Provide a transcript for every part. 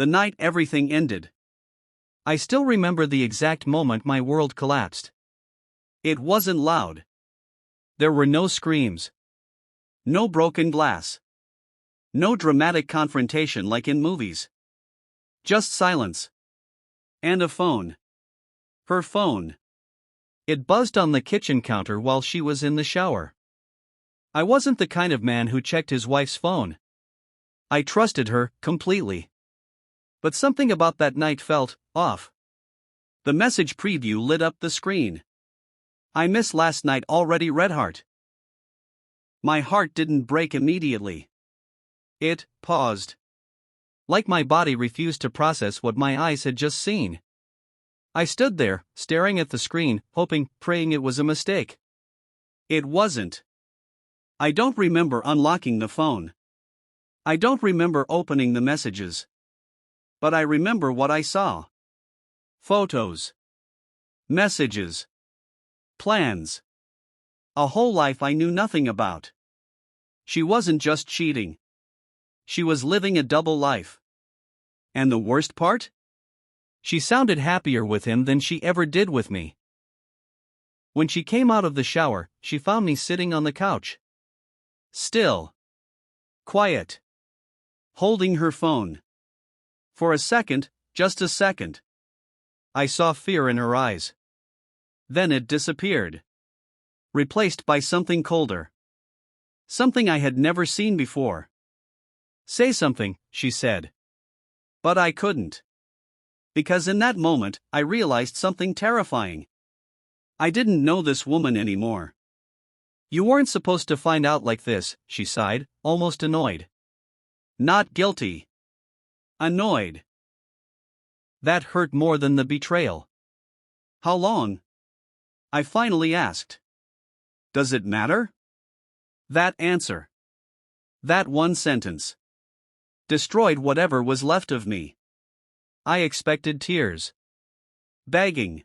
The night everything ended. I still remember the exact moment my world collapsed. It wasn't loud. There were no screams. No broken glass. No dramatic confrontation like in movies. Just silence. And a phone. Her phone. It buzzed on the kitchen counter while she was in the shower. I wasn't the kind of man who checked his wife's phone. I trusted her completely. But something about that night felt off. The message preview lit up the screen. I miss last night already, Redheart. My heart didn't break immediately. It paused. Like my body refused to process what my eyes had just seen. I stood there, staring at the screen, hoping, praying it was a mistake. It wasn't. I don't remember unlocking the phone. I don't remember opening the messages. But I remember what I saw. Photos. Messages. Plans. A whole life I knew nothing about. She wasn't just cheating. She was living a double life. And the worst part? She sounded happier with him than she ever did with me. When she came out of the shower, she found me sitting on the couch. Still. Quiet. Holding her phone. For a second, just a second. I saw fear in her eyes. Then it disappeared. Replaced by something colder. Something I had never seen before. Say something, she said. But I couldn't. Because in that moment, I realized something terrifying. I didn't know this woman anymore. You weren't supposed to find out like this, she sighed, almost annoyed. Not guilty. Annoyed. That hurt more than the betrayal. How long? I finally asked. Does it matter? That answer. That one sentence. Destroyed whatever was left of me. I expected tears. Begging.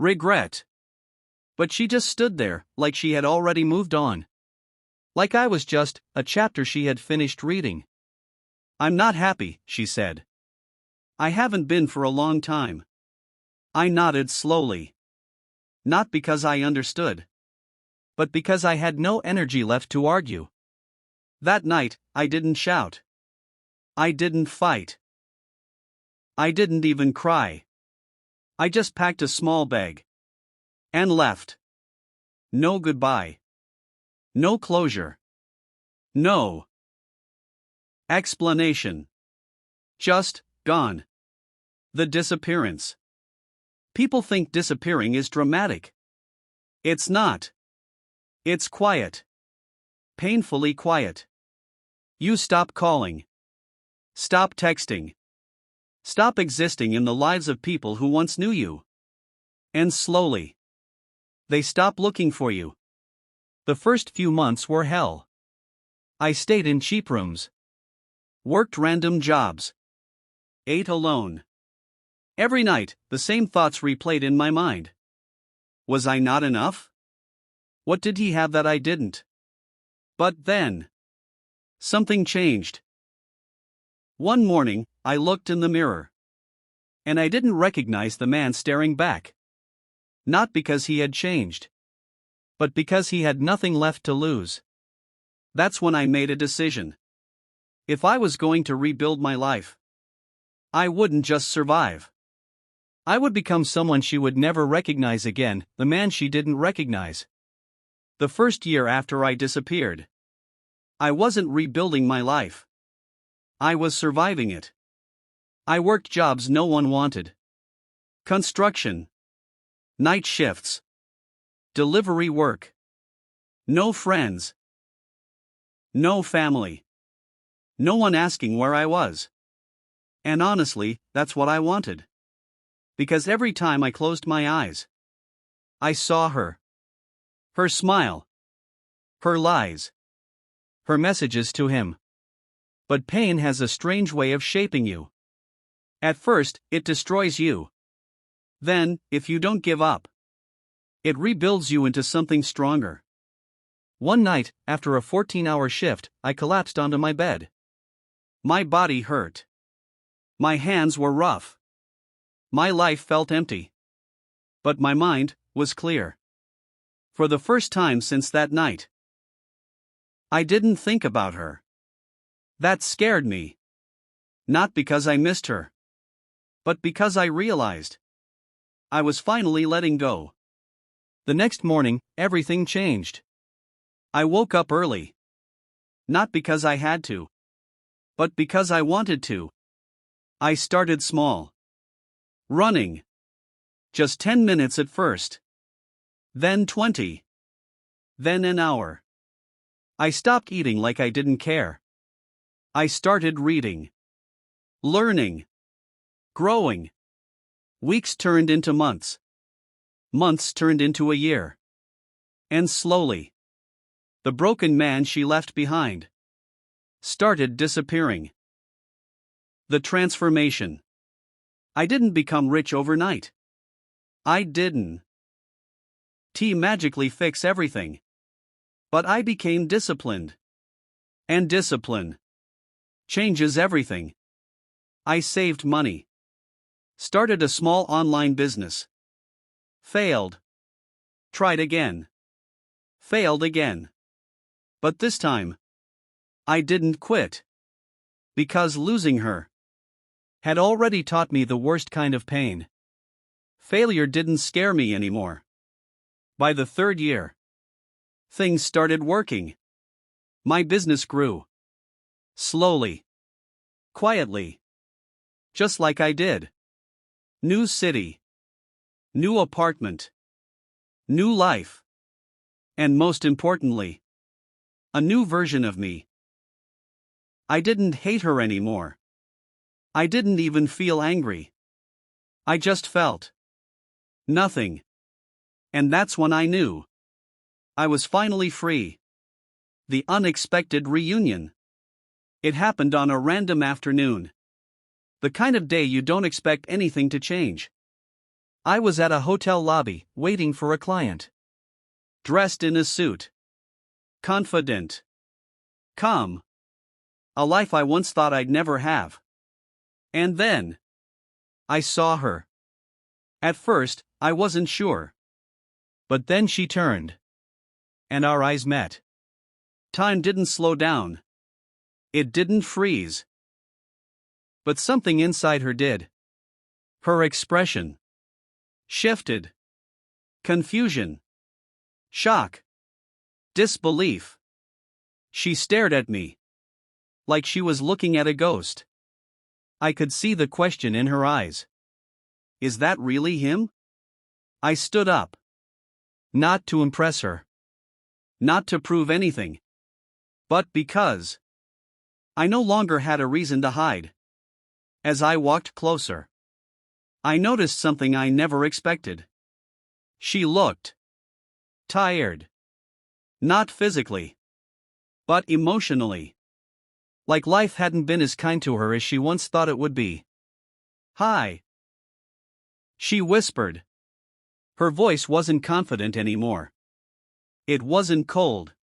Regret. But she just stood there, like she had already moved on. Like I was just a chapter she had finished reading. I'm not happy, she said. I haven't been for a long time. I nodded slowly. Not because I understood. But because I had no energy left to argue. That night, I didn't shout. I didn't fight. I didn't even cry. I just packed a small bag. And left. No goodbye. No closure. No explanation. Just gone. The disappearance. People think disappearing is dramatic. It's not. It's quiet. Painfully quiet. You stop calling. Stop texting. Stop existing in the lives of people who once knew you. And slowly, they stop looking for you. The first few months were hell. I stayed in cheap rooms. Worked random jobs. Ate alone. Every night, the same thoughts replayed in my mind. Was I not enough? What did he have that I didn't? But then, something changed. One morning, I looked in the mirror. And I didn't recognize the man staring back. Not because he had changed. But because he had nothing left to lose. That's when I made a decision. If I was going to rebuild my life, I wouldn't just survive. I would become someone she would never recognize again, the man she didn't recognize. The first year after I disappeared, I wasn't rebuilding my life. I was surviving it. I worked jobs no one wanted. Construction. Night shifts. Delivery work. No friends. No family. No one asking where I was. And honestly, that's what I wanted. Because every time I closed my eyes, I saw her. Her smile. Her lies. Her messages to him. But pain has a strange way of shaping you. At first, it destroys you. Then, if you don't give up, it rebuilds you into something stronger. One night, after a 14-hour shift, I collapsed onto my bed. My body hurt. My hands were rough. My life felt empty. But my mind was clear. For the first time since that night, I didn't think about her. That scared me. Not because I missed her, but because I realized I was finally letting go. The next morning, everything changed. I woke up early. Not because I had to, but because I wanted to. I started small. Running. Just 10 minutes at first. Then 20. Then an hour. I stopped eating like I didn't care. I started reading. Learning. Growing. Weeks turned into months. Months turned into a year. And slowly, the broken man she left behind started disappearing. The transformation. I didn't become rich overnight. I didn't magically fix everything. But I became disciplined. And discipline changes everything. I saved money. Started a small online business. Failed. Tried again. Failed again. But this time, I didn't quit. Because losing her had already taught me the worst kind of pain. Failure didn't scare me anymore. By the third year, things started working. My business grew. Slowly. Quietly. Just like I did. New city. New apartment. New life. And most importantly, a new version of me. I didn't hate her anymore. I didn't even feel angry. I just felt nothing. And that's when I knew I was finally free. The unexpected reunion. It happened on a random afternoon. The kind of day you don't expect anything to change. I was at a hotel lobby, waiting for a client. Dressed in a suit. Confident. Calm. A life I once thought I'd never have. And then I saw her. At first, I wasn't sure. But then she turned. And our eyes met. Time didn't slow down. It didn't freeze. But something inside her did. Her expression shifted. Confusion. Shock. Disbelief. She stared at me. Like she was looking at a ghost. I could see the question in her eyes. Is that really him? I stood up. Not to impress her. Not to prove anything. But because I no longer had a reason to hide. As I walked closer, I noticed something I never expected. She looked tired. Not physically, but emotionally. Like life hadn't been as kind to her as she once thought it would be. "Hi," she whispered. Her voice wasn't confident anymore. It wasn't cold.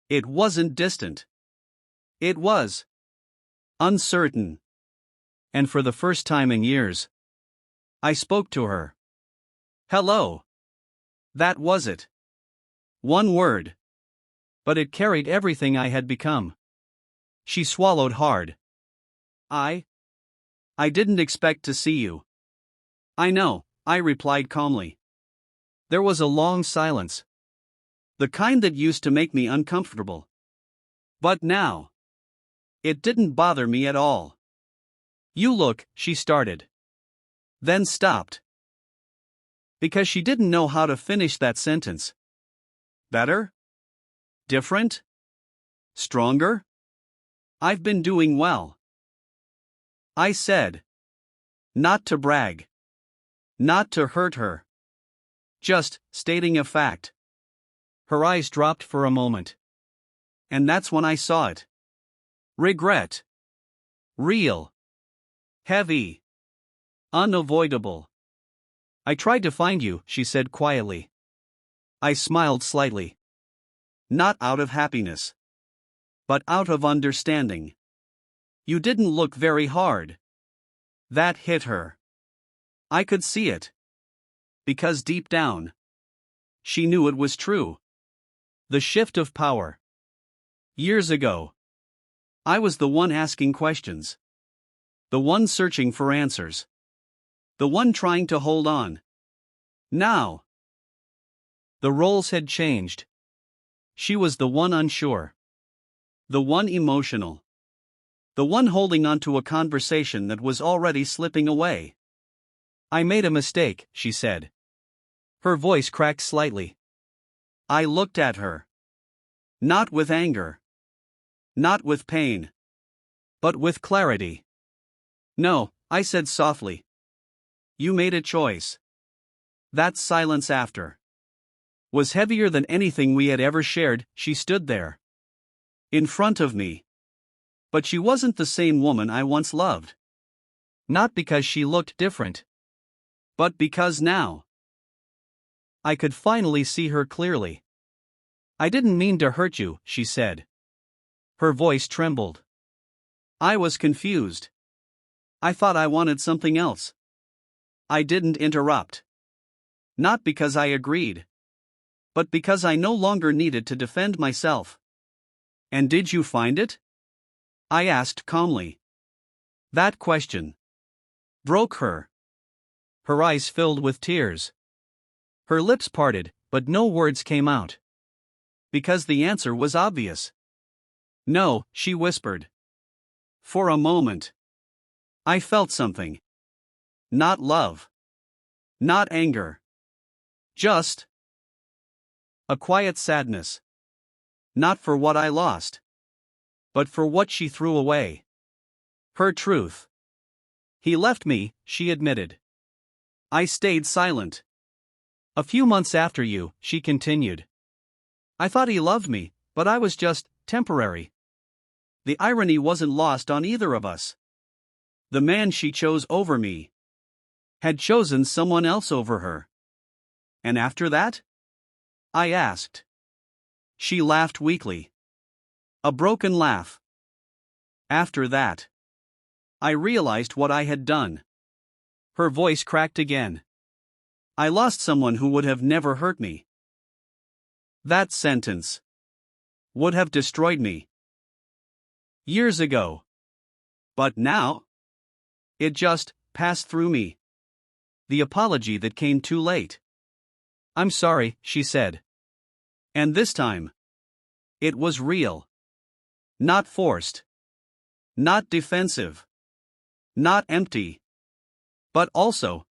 It wasn't distant. It was uncertain. And for the first time in years, I spoke to her. Hello. That was it. One word. But it carried everything I had become. She swallowed hard. I didn't expect to see you. I know, I replied calmly. There was a long silence. The kind that used to make me uncomfortable. But now, it didn't bother me at all. You look, she started. Then stopped. Because she didn't know how to finish that sentence. Better? Different? Stronger? I've been doing well. I said. Not to brag. Not to hurt her. Just stating a fact. Her eyes dropped for a moment. And that's when I saw it. Regret. Real. Heavy. Unavoidable. I tried to find you, she said quietly. I smiled slightly. Not out of happiness. But out of understanding. You didn't look very hard. That hit her. I could see it. Because deep down, she knew it was true. The shift of power. Years ago, I was the one asking questions. The one searching for answers. The one trying to hold on. Now, the roles had changed. She was the one unsure. The one emotional. The one holding on to a conversation that was already slipping away. I made a mistake, she said. Her voice cracked slightly. I looked at her. Not with anger. Not with pain. But with clarity. No, I said softly. You made a choice. That silence after was heavier than anything we had ever shared. She stood there. In front of me. But she wasn't the same woman I once loved. Not because she looked different. But because now I could finally see her clearly. I didn't mean to hurt you, she said. Her voice trembled. I was confused. I thought I wanted something else. I didn't interrupt. Not because I agreed. But because I no longer needed to defend myself. And did you find it? I asked calmly. That question broke her. Her eyes filled with tears. Her lips parted, but no words came out. Because the answer was obvious. No, she whispered. For a moment, I felt something. Not love. Not anger. Just a quiet sadness. Not for what I lost, but for what she threw away. Her truth. He left me, she admitted. I stayed silent. A few months after you, she continued. I thought he loved me, but I was just temporary. The irony wasn't lost on either of us. The man she chose over me had chosen someone else over her. And after that? I asked. She laughed weakly. A broken laugh. After that, I realized what I had done. Her voice cracked again. I lost someone who would have never hurt me. That sentence would have destroyed me. Years ago. But now? It just passed through me. The apology that came too late. I'm sorry, she said. And this time, it was real. Not forced. Not defensive. Not empty. But also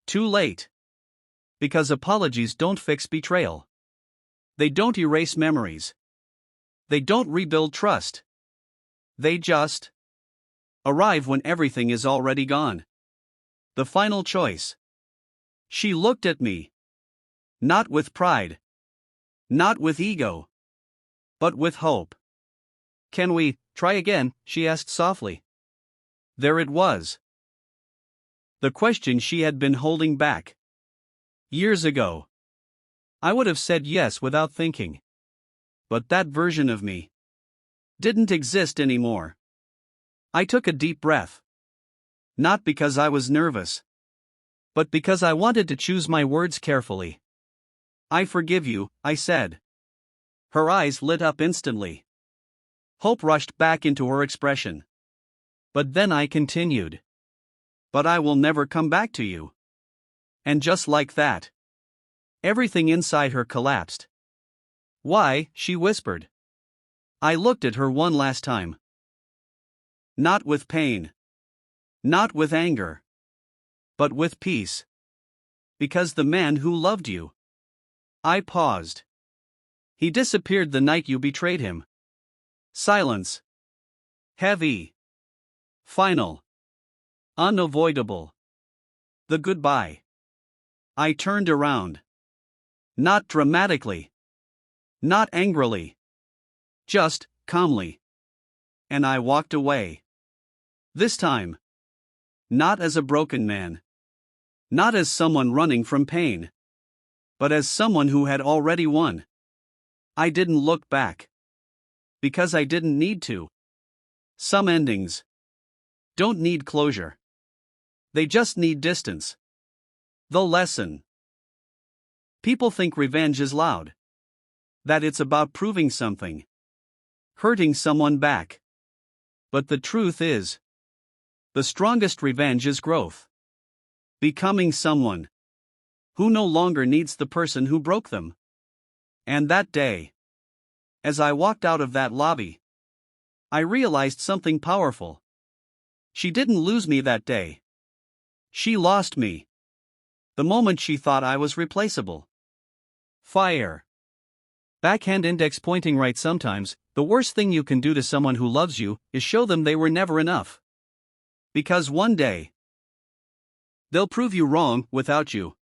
too late. Because apologies don't fix betrayal. They don't erase memories. They don't rebuild trust. They just arrive when everything is already gone. The final choice. She looked at me. Not with pride. Not with ego. But with hope. Can we try again? She asked softly. There it was. The question she had been holding back. Years ago. I would have said yes without thinking. But that version of me didn't exist anymore. I took a deep breath. Not because I was nervous, but because I wanted to choose my words carefully. I forgive you, I said. Her eyes lit up instantly. Hope rushed back into her expression. But then I continued. But I will never come back to you. And just like that, everything inside her collapsed. Why? She whispered. I looked at her one last time. Not with pain. Not with anger. But with peace. Because the man who loved you. I paused. He disappeared the night you betrayed him. Silence. Heavy. Final. Unavoidable. The goodbye. I turned around. Not dramatically. Not angrily. Just calmly. And I walked away. This time. Not as a broken man. Not as someone running from pain. But as someone who had already won. I didn't look back. Because I didn't need to. Some endings don't need closure. They just need distance. The lesson. People think revenge is loud. That it's about proving something. Hurting someone back. But the truth is, the strongest revenge is growth. Becoming someone who no longer needs the person who broke them. And that day, as I walked out of that lobby, I realized something powerful. She didn't lose me that day. She lost me. The moment she thought I was replaceable. Fire. Backhand index pointing right. Sometimes, the worst thing you can do to someone who loves you is show them they were never enough. Because one day, they'll prove you wrong without you.